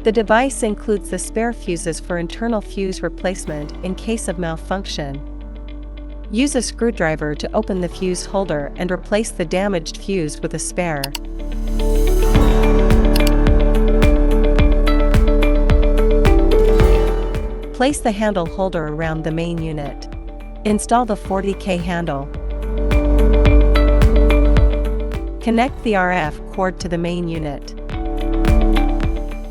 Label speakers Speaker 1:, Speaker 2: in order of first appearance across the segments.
Speaker 1: The device includes the spare fuses for internal fuse replacement in case of malfunction. Use a screwdriver to open the fuse holder and replace the damaged fuse with a spare. Place the handle holder around the main unit. Install the 40K handle. Connect the RF cord to the main unit.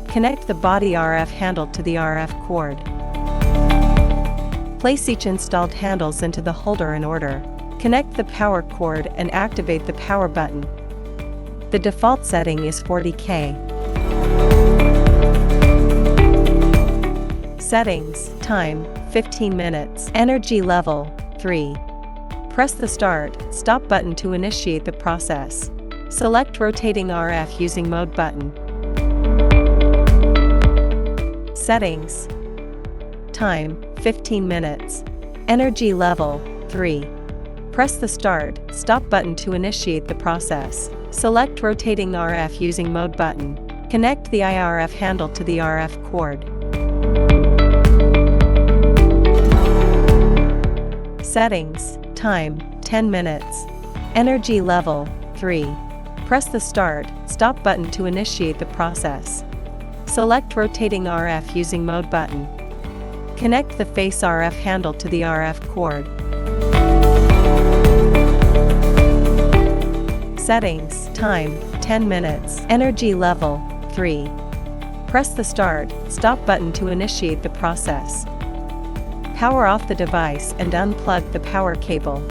Speaker 1: Connect the body RF handle to the RF cord. Place each installed handles into the holder in order. Connect the power cord and activate the power button. The default setting is 40K. Settings, time, 15 minutes. Energy level, 3. Press the start/stop button to initiate the process. Select rotating RF using mode button. Settings. Time, 15 minutes. Energy level, 3. Press the start/stop button to initiate the process. Select rotating RF using mode button. Connect the IRF handle to the RF cord. Settings. Time, 10 minutes. Energy level, 3. Press the start/stop button to initiate the process. Select rotating RF using mode button. Connect the face RF handle to the RF cord. Settings. Time, 10 minutes. Energy level, 3. Press the start/stop button to initiate the process. Power off the device and unplug the power cable.